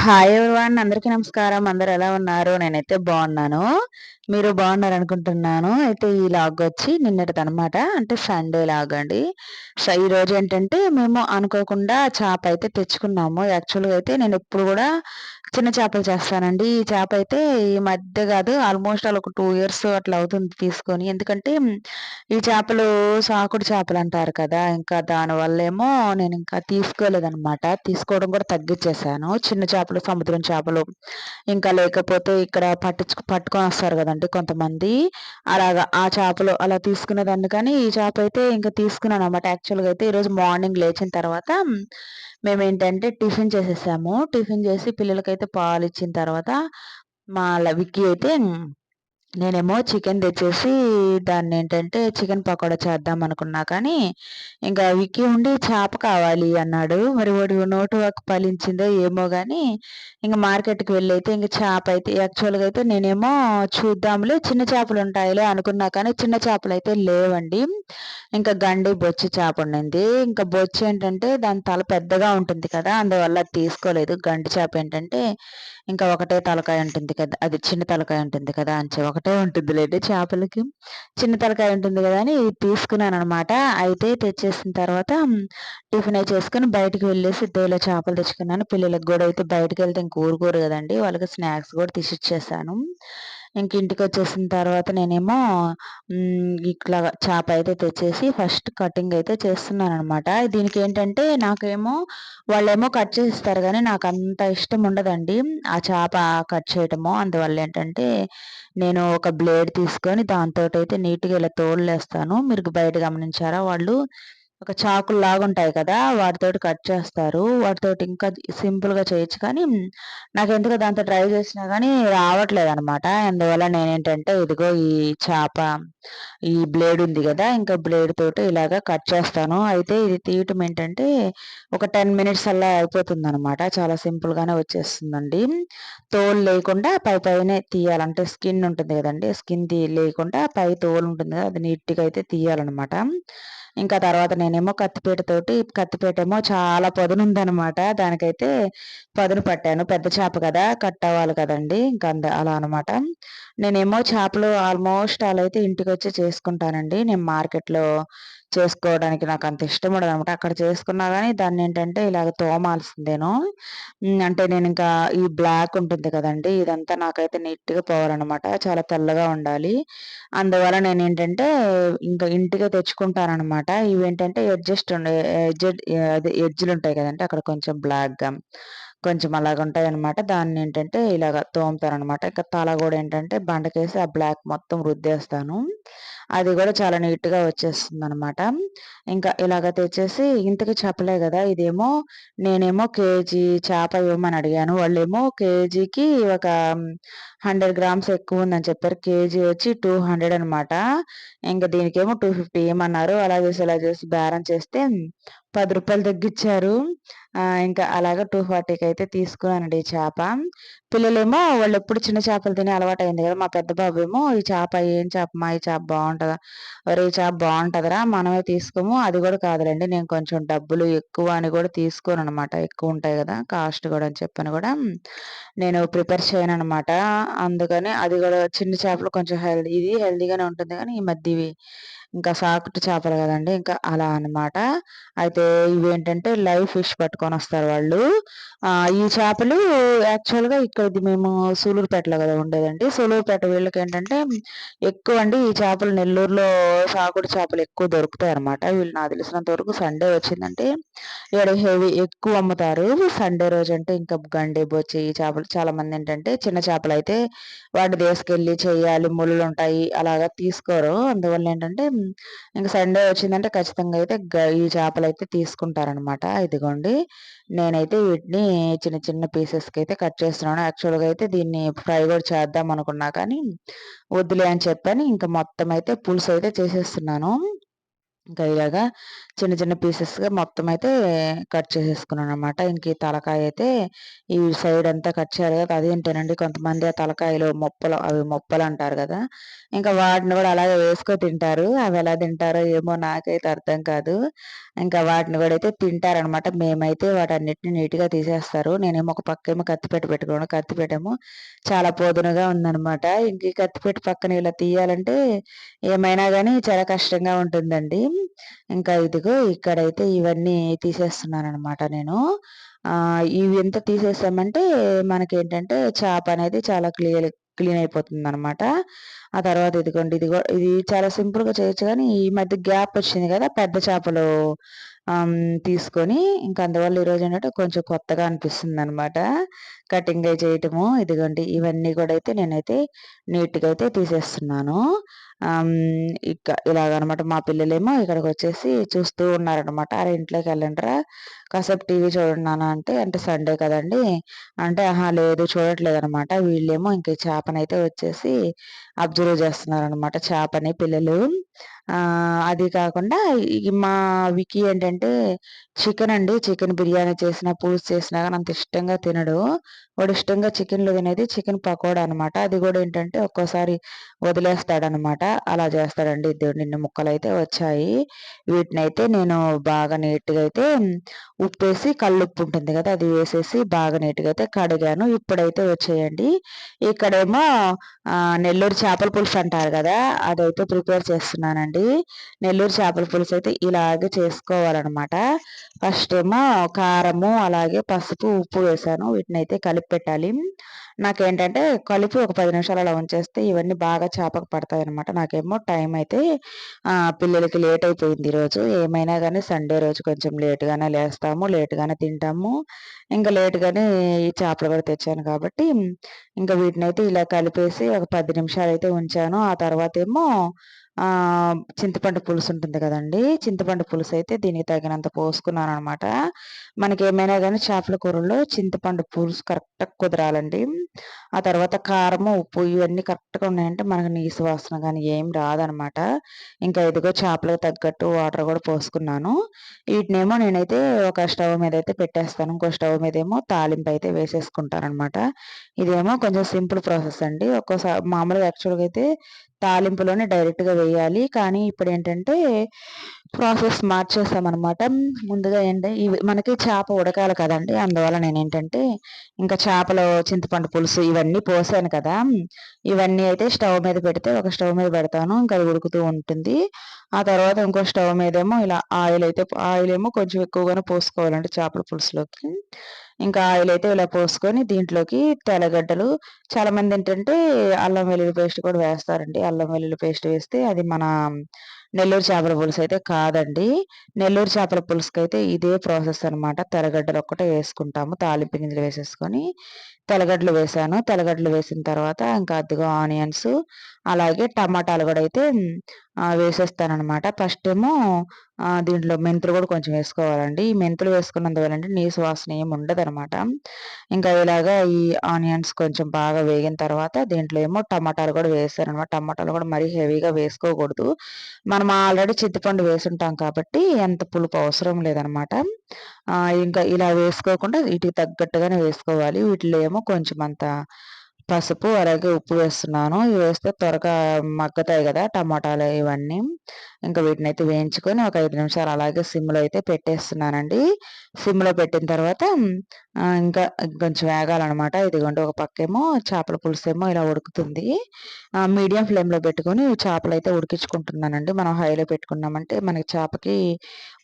Hi everyone. అందరికీ నమస్కారం. అందరూ ఎలా ఉన్నారు? నేనైతే బాగున్నాను. మీరు బాగున్నారనుకుంటున్నాను. అయితే ఈ లాగ్ వచ్చి నిన్నటిదనమాట. అంటే సండే లాగ్ అండి. ఈరోజు ఏంటంటే మేము అనుకోకుండా చేప అయితే తెచ్చుకున్నాము. యాక్చువల్‌గా అయితే నేనెప్పుడు గూడా చిన్న చేపలు చేస్తానండి. ఈ చేప అయితే ఈ మధ్య గాదు ఆల్మోస్ట్ ఒక 2 ఇయర్స్ అట్లా అవుతుంది తీసుకొని. ఎందుకంటే ఈ చేపలు సాకుడు చేపలంటారు కదా! ఇంకా దానివల్లేమో నేనింకా తీసుకోలేదనమాట. తీసుకోవడం కూడా తగ్గిచ్చేసాను. చిన్న చేపలు, సముద్రం చేపలు, ఇంకా లేకపోతే ఇక్కడ పట్టుకొనొస్తారు గదండీ కొంతమంది. అలాగా ఆ చేపలు అలా తీసుకునేదాన్ని కానీ, ఈ చేపయితే ఇంక తీసుకున్నాననమాట. యాక్చువల్‌గా అయితే ఈరోజు మార్నింగ్ లేచిన తర్వాత మేమేంటంటే టిఫిన్ చేసేసాము. టిఫిన్ చేసి పిల్లలకైతే పాలిచ్చిన తర్వాత విక్కీ అయితే నేనేమో చికెన్ తెచ్చేసి దాన్నేంటంటే చికెన్ పకోడా చేద్దామనుకున్నా కానీ, ఇంకా విక్కీ ఉండి చేప కావాలి అన్నాడు. మరి వాడి నోటి వరకు ఫలించిందో ఏమో గానీ, ఇంక మార్కెట్‌కి వెళ్ళైతే ఇంక చేపయితే యాక్చువల్‌గా అయితే నేనేమో చూద్దాంలే చిన్న చేపలుంటాయిలే అనుకున్నా కానీ, చిన్న చేపలయితే లేవండి. ఇంకా గండి, బొచ్చు చేపుండింది. ఇంకా బొచ్చేంటంటే దాని తల పెద్దగా ఉంటుంది కదా! అందువల్ల అది తీసుకోలేదు. గండి చేపేంటంటే ఇంకా ఒకటే తలకాయ ఉంటుంది కదా! అది చిన్న తలకాయ ఉంటుంది కదా! ఒకటే ఉంటుందిలెండి చేపలకి. చిన్న తలకాయ ఉంటుంది గదా! అని తీసుకున్నాననమాట. అయితే తెచ్చేసిన తర్వాత టిఫిన్ చేసుకొని బయటికి వెళ్ళేసి ఇద్దో చేపలు తెచ్చుకున్నాను. పిల్లలకి గూడా అయితే బయటికెళ్తే ఇంక ఊరుకోరు గదండీ! వాళ్ళకి స్నాక్స్ గూడా తీసిచ్చేసాను. ఇంక ఇంటికొచ్చేసిన తర్వాత నేనేమో ఇట్లాగా చేప అయితే తెచ్చేసి ఫస్ట్ కటింగ్ అయితే చేస్తున్నాననమాట. దీనికేంటంటే నాకేమో వాళ్ళేమో కట్ చేసిస్తారు గానీ నాకంత ఇష్టం ఉండదండి. ఆ చేప కట్ చేయటము. అందువల్లేంటంటే నేను ఒక బ్లేడ్ తీసుకొని దాంతోటైతే నీట్‌గా ఇలా తోళ్ళేస్తాను. మీరు బయట గమనించారా? వాళ్ళు ఒక చాకుల్లాగుంటాయి కదా! వాటితోటి కట్ చేస్తారు. వాటితోటి ఇంకా సింపుల్‌గా చేయొచ్చు కానీ, నాకెందుకో దాంతో ట్రై చేసినా గానీ రావట్లేదనమాట. అందువల్ల నేనేంటంటే ఇదిగో ఈ చేప, ఈ బ్లేడ్ ఉంది గదా! ఇంకా బ్లేడ్ తోటి ఇలాగా కట్ చేస్తాను. అయితే ఇది తీయటం ఏంటంటే ఒక 10 మినిట్స్ అలా అయిపోతుందనమాట. చాలా సింపుల్‌గానే వచ్చేస్తుందండి. తోలు లేకుండా పైనే తీయాలి. అంటే స్కిన్ ఉంటుంది గదండీ! స్కిన్ లేకుండా పై తోలు ఉంటుంది గదా! అది నీట్‌గా అయితే తీయాలనమాట. ఇంకా తర్వాత నేనేమో కత్తిపేటేమో చాలా పదునుందనమాట. దానికైతే పదును పట్టాను. పెద్ద చేప కదా! కట్ అవ్వాలి కదండీ! అలా అనమాట. నేనేమో చేపలు ఆల్మోస్ట్ ఆల్ అయితే ఇంటికొచ్చే చేసుకుంటానండి. నేను మార్కెట్‌లో చేసుకోవడానికి నాకంత ఇష్టం ఉండదనమాట. అక్కడ చేసుకున్నా గానీ దాన్నేంటంటే ఇలాగ తోమాల్సిందేను. అంటే నేనింకా ఈ బ్లాక్ ఉంటుంది కదండీ! ఇదంతా నాకైతే నీట్‌గా పోవాలనమాట. చాలా తెల్లగా ఉండాలి. అందువల్ల నేనేంటంటే ఇంక ఇంటికే తెచ్చుకుంటాననమాట. ఇవేంటంటే అడ్జస్ట్ ఉండే ఎడ్జెడ్ అదే ఎడ్జ్‌లుంటాయి కదండీ! అక్కడ కొంచెం బ్లాక్‌గా కొంచెం అలాగుంటాయనమాట. దాన్నేంటంటే ఇలాగ తోముతాననమాట. ఇక తల గూడా ఏంటంటే బండకేసి ఆ బ్లాక్ మొత్తం రుద్దేస్తాను. అది గూడా చాలా నీట్‌గా వచ్చేస్తుందనమాట. ఇంకా ఇలాగ తెచ్చేసి ఇంతకి చెప్పలే గదా! నేనేమో కేజీ చేప ఇవ్వమని అడిగాను. వాళ్ళేమో కేజీకి ఒక 100 గ్రామ్స్ ఎక్కువుందని చెప్పారు. కేజీ వచ్చి 200 అనమాట. ఇంక దీనికేమో 250 ఇయ్యమన్నారు. అలా చేసి బేరం చేస్తే రూ. 10 తగ్గిచ్చారు. ఇంకా అలాగా 240కయితే తీసుకున్నానండి ఈ చేప. పిల్లలేమో వాళ్ళెప్పుడు చిన్న చేపలు తినే అలవాటయింది గదా! మా పెద్ద బాబేమో "ఈ చేప ఏం చేపమ్మా? ఈ చేప బావుంటదా? ఒరేయ్! ఈ చేప బావుంటదిరా మనమే తీసుకోము." అది గూడా కాదులెండి. నేను కొంచెం డబ్బులు ఎక్కువ అని గూడా తీసుకోననమాట. ఎక్కువుంటాయి గదా! కాస్ట్ గూడా అని చెప్పని గూడా నేను ప్రిఫర్ చేయననమాట. అందుకని అది గూడా చిన్న చేపలు కొంచెం ఇది హెల్తీగానే ఉంటుంది గానీ, ఈ మధ్య ఇవి ఇంకా సాకుటు చేపలు గదండీ! ఇంకా అలా అనమాట. అయితే ఇవేంటంటే లైవ్ ఫిష్ పట్టుకొనొస్తారు వాళ్ళు. ఈ చేపలు యాక్చువల్‌గా ఇక్కడిది మేము సూలూరుపేటలో గదా ఉండేదండి. సూలూరుపేట వీళ్ళకేంటంటే ఎక్కువండి ఈ చేపలు నెల్లూరులో సాకుడు చేపలు ఎక్కువ దొరుకుతాయనమాట. వీళ్ళు నాకు తెలిసినంత వరకు సండే వచ్చిందంటే ఈడ ఎక్కువ అమ్ముతారు. సండే రోజంటే ఇంకా గండి, బొచ్చి ఈ చేపలు చాలామందేంటంటే చిన్న చేపలైతే వాటిని తీసుకెళ్ళి చేయాలి, ముళ్ళులుంటాయి అలాగా తీసుకోరు. అందువల్లేంటంటే ఇంక సండే వచ్చిందంటే ఖచ్చితంగా అయితే ఈ చేపలైతే తీసుకుంటారనమాట. ఇదిగోండి నేనైతే వీటిని చిన్న చిన్న పీసెస్‌కైతే కట్ చేస్తున్నాను. యాక్చువల్‌గా అయితే దీన్ని ఫ్రై గూడా చేద్దామనుకున్నా కానీ వద్దులే అని చెప్పని ఇంక మొత్తం అయితే పులుసైతే చేసేస్తున్నాను. ఇంకా ఇలాగా చిన్న చిన్న పీసెస్‌గా మొత్తం అయితే కట్ చేసేసుకున్నాననమాట. ఇంక ఈ తలకాయయితే ఈ సైడ్ అంతా కట్ చేయాలి కదా! అదేంటోనండి కొంతమంది ఆ తలకాయలో మొప్పలు అవి మొప్పలంటారు గదా! ఇంకా వాటిని గూడా అలాగే వేసుకొని తింటారు. అవి ఎలా తింటారో ఏమో నాకైతే అర్థం కాదు. ఇంకా వాటిని గూడా అయితే తింటారనమాట. మేమైతే వాటన్నిటిని నీట్‌గా తీసేస్తారు. నేనేమో ఒక పక్కేమో కత్తిపీట పెట్టుకున్నాను. కత్తిపీటేమో చాలా పొదునుగా ఉందనమాట. ఇంక ఈ కత్తిపీట పక్కన ఇలా తీయాలంటే ఏమైనా గానీ చాలా కష్టంగా ఉంటుందండి. ఇంకా ఇదిగో ఇక్కడైతే ఇవన్నీ తీసేస్తున్నాననమాట నేను. ఇవి ఎంత తీసేసామంటే మనకేంటంటే చేపనేది చాలా క్లీన్ అయిపోతుందనమాట. ఆ తర్వాత ఇదిగోండి ఇది చాలా సింపుల్‌గా చేయొచ్చు గానీ, ఈ మధ్య గ్యాప్ వచ్చింది గదా! పెద్ద చేపలు తీసుకొని ఇంక అందువల్ల ఈరోజేంటంటే కొంచెం కొత్తగా అనిపిస్తుందనమాట. కటింగ్ అయి చేయటము. ఇదిగోండి ఇవన్నీ గూడా అయితే నేనైతే నీట్‌గా అయితే తీసేస్తున్నాను. ఇలాగనమాట. మా పిల్లలేమో ఇక్కడికొచ్చేసి చూస్తూ ఉన్నారనమాట. "అరే! ఇంట్లోకెళ్ళండ్రా కాసేపు టీవీ చూడండి నాన్న" అంటే సండే కదండీ! అంటే, "అహా! లేదు చూడట్లేదనమాట." వీళ్ళేమో ఇంక ఈ చేపనైతే వచ్చేసి అబ్జర్వ్ చేస్తున్నారనమాట చేపని పిల్లలు. అది కాకుండా మా విక్కీ ఏంటంటే చికెనండి. చికెన్ బిర్యానీ చేసినా, పులుసు చేసినా గాని అంత ఇష్టంగా తినడు. వాడు ఇష్టంగా చికెన్‌లో తినేది చికెన్ పకోడా అనమాట. అది గూడా ఏంటంటే ఒక్కోసారి వదిలేస్తాడనమాట. అలా చేస్తాడండి. ఇదిగోండి ఇన్ని ముక్కలైతే వచ్చాయి. వీటినైతే నేను బాగా నీట్‌గా అయితే ఉప్పేసి కల్లుప్పు ఉంటుంది గదా! అది వేసేసి బాగా నీట్‌గా అయితే కడిగాను. ఇప్పుడైతే వచ్చేయండి. ఇక్కడేమో నెల్లూరు చేపల పులుసు అంటారు గదా! అదైతే ప్రిపేర్ చేస్తున్నానండి. నెల్లూరు చేపల పులుసయితే ఇలాగే చేసుకోవాలనమాట. ఫస్టేమో కారము, అలాగే పసుపు, ఉప్పు వేశాను. వీటినైతే కలిపి పెట్టాలి. నాకేంటంటే కలిపి ఒక 10 నిమిషాలు అలా ఉంచేస్తే ఇవన్నీ బాగా చేపకు పడతాయనమాట. నాకేమో టైమయితే పిల్లలకి లేట్ అయిపోయింది ఈరోజు. ఏమైనా గానీ సండే రోజు కొంచెం లేట్‌గానే లేస్తాము, లేట్‌గానే తింటాము. ఇంక లేట్‌గానే ఈ చేపలు గూడా తెచ్చాను కాబట్టి, ఇంక వీటినైతే ఇలా కలిపేసి ఒక 10 నిమిషాలయితే ఉంచాను. ఆ తర్వాతేమో చింతపండు పులుసుంటుంది గదండీ! చింతపండు పులుసయితే దీనికి తగినంత పోసుకున్నాననమాట. మనకేమైనా గానీ చేపల కూరల్లో చింతపండు పులుసు కరెక్ట్‌గా కుదరాలండి. ఆ తర్వాత కారము, ఉప్పు ఇవన్నీ కరెక్ట్‌గా ఉన్నాయంటే మనకు నీసు వాసన గానీ ఏం రాదనమాట. ఇంకా ఇదిగో చేపలకు తగ్గట్టు వాటర్ గూడా పోసుకున్నాను. వీటినేమో నేనైతే ఒక స్టవ్ మీదయితే పెట్టేస్తాను. ఇంకో స్టవ్ మీదేమో తాలింపయితే వేసేసుకుంటాననమాట. ఇదేమో కొంచెం సింపుల్ ప్రాసెస్ అండి. మామూలుగా యాక్చువల్‌గా అయితే తాలింపులోనే డైరెక్ట్‌గా వేయాలి. కానీ ఇప్పుడేంటంటే ప్రాసెస్ మార్చేసామనమాట. ముందుగా ఇవి మనకి చేప ఉడకాలి కదండీ! అందువల్ల నేనేంటంటే ఇంకా చేపలో చింతపండు పులుసు ఇవన్నీ పోసాను కదా! ఇవన్నీ అయితే స్టవ్ మీద పెడితే ఒక స్టవ్ మీద పెడతాను. ఇంకా అది ఉడుకుతూ ఉంటుంది. ఆ తర్వాత ఇంకో స్టవ్ మీదేమో ఇలా ఆయిలేమో కొంచెం ఎక్కువగానే పోసుకోవాలండి చేపల పులుసులోకి. ఇంకా ఆయిలయితే ఇలా పోసుకొని దీంట్లోకి తెల్లగడ్డలు చాలామందేంటంటే అల్లం వెల్లుల్లి పేస్ట్ కూడా వేస్తారండి. అల్లం వెల్లుల్లి పేస్ట్ వేస్తే అది మన నెల్లూరు చేపల పులుసయితే కాదండి. నెల్లూరు చేపల పులుసుకైతే ఇదే ప్రాసెస్ అనమాట. తెల్లగడ్డలొక్కటే వేసుకుంటాము. తాలింపు గింజలు వేసేసుకొని తెల్లగడ్డలు వేశాను. తెల్లగడ్డలు వేసిన తర్వాత ఇంకా అద్దిగో ఆనియన్స్ అలాగే టమాటాలు గూడా అయితే వేసేస్తాననమాట. ఫస్టేమో దీంట్లో మెంతులు గూడా కొంచెం వేసుకోవాలండి. ఈ మెంతులు వేసుకున్నందువల్లంటే నీసు వాసన ఏమి ఉండదనమాట. ఇంకా ఇలాగా ఈ ఆనియన్స్ కొంచెం బాగా వేగిన తర్వాత దీంట్లో ఏమో టమాటాలు గూడా వేసాననమాట. టమాటాలు గూడా మరీ హెవీగా వేసుకోకూడదు. మనం ఆల్రెడీ చింతపండు వేసుంటాం కాబట్టి అంత పులుపు అవసరం లేదనమాట. ఇంకా ఇలా వేసుకోకుండా వీటికి తగ్గట్టుగానే వేసుకోవాలి. వీటిలో ఏమో కొంచెం అంత పసుపు, అలాగే ఉప్పు వేస్తున్నాను. ఇవి వేస్తే త్వరగా మగ్గుతాయి గదా! టమాటాలు ఇవన్నీ. ఇంకా వీటినైతే వేయించుకొని ఒక 5 నిమిషాలు అలాగే సిమ్‌లో అయితే పెట్టేస్తున్నానండి. సిమ్‌లో పెట్టిన తర్వాత ఇంకా కొంచెం వేగాలనమాట. ఇదిగోండి ఒక పక్కేమో చేపల పులుసేమో ఇలా ఉడుకుతుంది. మీడియం ఫ్లేమ్‌లో పెట్టుకొని చేపలైతే ఉడికించుకుంటున్నానండి. మనం హైలో పెట్టుకున్నామంటే మనకి చేపకి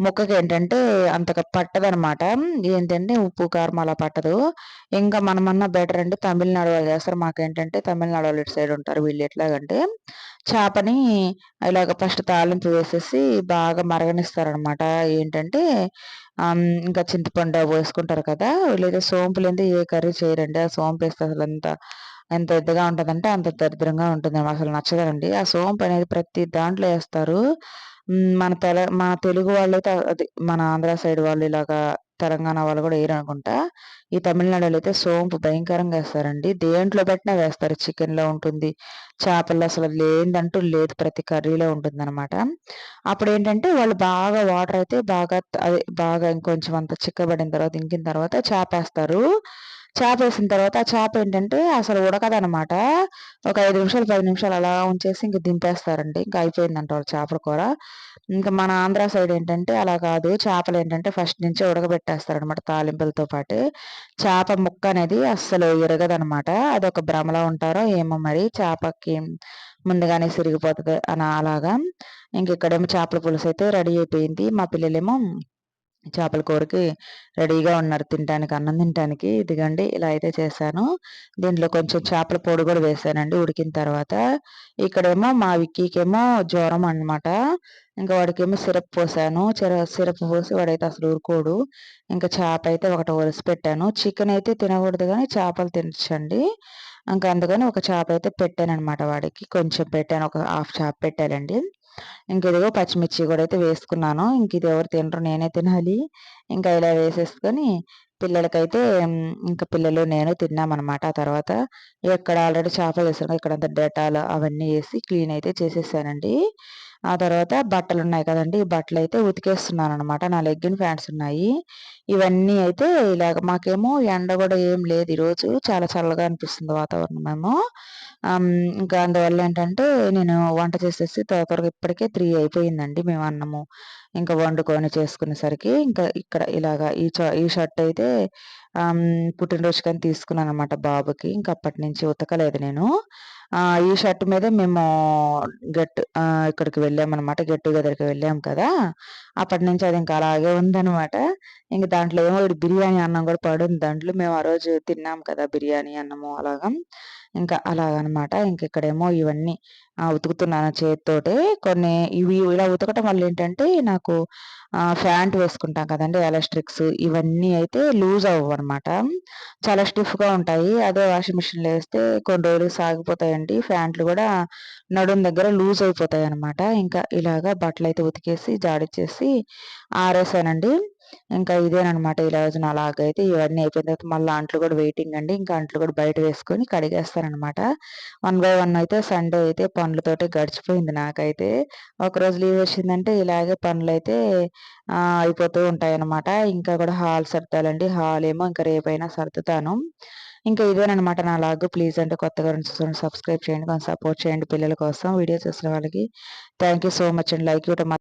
ముక్కకేంటంటే అంతగా పట్టదనమాట. ఏంటంటే ఉప్పు, కారం అలా పట్టదు. ఇంకా మనమన్నా బెటర్ అండి. తమిళనాడు వాళ్ళు చేస్తారు. మాకేంటంటే తమిళనాడు వాళ్ళు ఇటు సైడ్ ఉంటారు. వీళ్ళు ఎట్లాగంటే చేపని ఇలాగ ఫస్ట్ తాలింపు వేసేసి బాగా మరగనిస్తారనమాట. ఏంటంటే ఇంకా చింతపండు అవి వేసుకుంటారు కదా! వీళ్ళైతే సోంపు లేనిదే ఏ కర్రీ చేయరండి. ఆ సోంపేస్తే ఎంత ఎద్దగా ఉంటదంటే అంత దరిద్రంగా ఉంటుంది. అసలు నచ్చదండి. ఆ సోంపనేది ప్రతి దాంట్లో ఏస్తారు. మన తెలుగు వాళ్ళైతే అది మన ఆంధ్ర సైడ్ వాళ్ళు ఇలాగా తెలంగాణ వాళ్ళు గూడా ఎయరనుకుంటా. ఈ తమిళనాడోళ్ళైతే సోంపు భయంకరంగా ఏస్తారండి. దేంట్లో పెట్టినా వేస్తారు. చికెన్‌లో ఉంటుంది. చేపల్లో అసలు లేనిదంటూ లేదు. ప్రతి కర్రీలో ఉంటుందనమాట. అప్పుడేంటంటే వాళ్ళు బాగా వాటరయితే బాగా అదే బాగా ఇంకొంచెం అంత చిక్కబడిన తర్వాత ఇంకిన తర్వాత చేపేస్తారు. చాపేసిన తర్వాత ఆ చాప ఏంటంటే అసలు ఉడకదనమాట. ఒక 5 నిమిషాలు, 10 నిమిషాలు అలా ఉంచేసి ఇంక దింపేస్తారండి. ఇంక అయిపోయిందంట వాళ్ళ చేపల కూర. ఇంక మన ఆంధ్ర సైడ్ ఏంటంటే అలా కాదు. చేపలేంటంటే ఫస్ట్ నుంచే ఉడకబెట్టేస్తారనమాట తాలింపులతో పాటే. చేప ముక్క అనేది అస్సలు ఇరగదనమాట. అదొక భ్రమలో ఉంటారో ఏమో మరి. చేపకి ముందుగానే సిరిగిపోతది అని అలాగా. ఇంకిక్కడేమో చేపల పులుసయితే రెడీ అయిపోయింది. మా పిల్లలేమో చేపల కూరకి రెడీగా ఉన్నారు తినటానికి, అన్నం తినటానికి. ఇదిగోండి ఇలా అయితే చేశాను. దీంట్లో కొంచెం చేపల పొడి కూడా వేశానండి ఉడికిన తర్వాత. ఇక్కడేమో మా విక్కీకేమో జ్వరం అనమాట. ఇంకా వాడికేమో సిరప్ పోసాను. సిరప్ పోసి వాడైతే అసలు ఊరుకోడు. ఇంకా చేప అయితే ఒకటి ఒలిసి పెట్టాను. చికెన్ అయితే తినకూడదు గానీ చేపలు తినొచ్చండి. ఇంకా అందుకని ఒక చేప అయితే పెట్టాననమాట వాడికి. కొంచెం పెట్టాను. ఒక హాఫ్ చేప పెట్టానండి. ఇంకిదిగో పచ్చిమిర్చి కూడా అయితే వేసుకున్నాను. ఇంకిది ఎవరు తినరు నేనే తినాలి. ఇంకా ఇలా వేసేసుకొని పిల్లలకైతే ఇంకా పిల్లలు నేను తిన్నామనమాట. ఆ తర్వాత ఇక్కడ ఆల్రెడీ చేపలు వేసాను కదా! ఇక్కడంతా డెటాల్ అవన్నీ ఏసి క్లీన్ అయితే చేసేసానండి. ఆ తర్వాత బట్టలున్నాయి కదండీ! ఈ బట్టలైతే ఉతికేస్తున్నాననమాట. నా లెగ్గిన్ ప్యాంట్స్ ఉన్నాయి. ఇవన్నీ అయితే ఇలాగ మాకేమో ఎండ గూడా ఏం లేదు ఈరోజు. చాలా చల్లగా అనిపిస్తుంది వాతావరణమేమో. ఇంకా అందువల్ల ఏంటంటే నేను వంట చేసేసి త్వరగా ఇప్పటికే 3 అయిపోయిందండి. మేము అన్నము ఇంకా వండుకొని చేసుకునేసరికి ఇంకా ఇక్కడ ఇలాగా ఈ షర్ట్ అయితే పుట్టినరోజుకని తీసుకున్నాననమాట బాబుకి. ఇంక అప్పటినుంచి ఉతకలేదు నేను. ఈ షర్ట్ మీదే మేము ఇక్కడికి వెళ్ళామనమాట. గెట్ టుగెదర్‌కి వెళ్ళాం కదా! అప్పటినుంచి అది ఇంకా అలాగే ఉందనమాట. ఇంక దాంట్లో ఏమో బిర్యానీ అన్నం కూడా పడుంది దాంట్లో. మేము ఆ రోజు తిన్నాం కదా! బిర్యానీ అన్నము అలాగా. ఇంకా అలాగనమాట. ఇంకిక్కడేమో ఇవన్నీ ఉతుకుతున్నాను చేత్తోటే. కొన్ని ఇవి ఇలా ఉతకటం వల్ల ఏంటంటే నాకు ఫ్యాంట్ వేసుకుంటాం కదండీ! ఎలాస్టిక్స్ ఇవన్నీ అయితే లూజ్ అవ్వవనమాట. చాలా స్టిఫ్‌గా ఉంటాయి. అదే వాషింగ్ మిషన్‌లో ఏస్తే కొన్ని రోజులు సాగిపోతాయండి. ఫ్యాంట్లు గూడా నడుం దగ్గర లూజ్ అయిపోతాయనమాట. ఇంకా ఇలాగా బట్టలైతే ఉతికేసి జాడిచ్చేసి ఆరేసానండి. ఇంకా ఇదేననమాట ఈరోజు నాలాగైతే ఇవన్నీ అయిపోయిన తర్వాత మళ్ళా అంట్లు కూడా వెయిటింగ్ అండి. ఇంకా అంట్లు కూడా బయట వేసుకొని కడిగేస్తాననమాట. వన్ బై వన్ అయితే సండే అయితే పనులతోటే గడిచిపోయింది నాకైతే. ఒకరోజు లీవ్ వచ్చిందంటే ఇలాగే పనులైతే అయిపోతూ ఉంటాయనమాట. ఇంకా కూడా హాల్ సర్దాలండి. హాల్ ఏమో ఇంక రేపైనా సర్దుతాను. ఇంకా ఇదేననమాట నా లాగు. ప్లీజ్ అంటే కొత్తగా ఎవరైనా చూస్తుంటే సబ్స్క్రైబ్ చేయండి. కొంచెం సపోర్ట్ చేయండి పిల్లల కోసం. వీడియో చూసిన వాళ్ళకి థాంక్ యూ సో మచ్ అండి. లైక్ ఇవ్వటం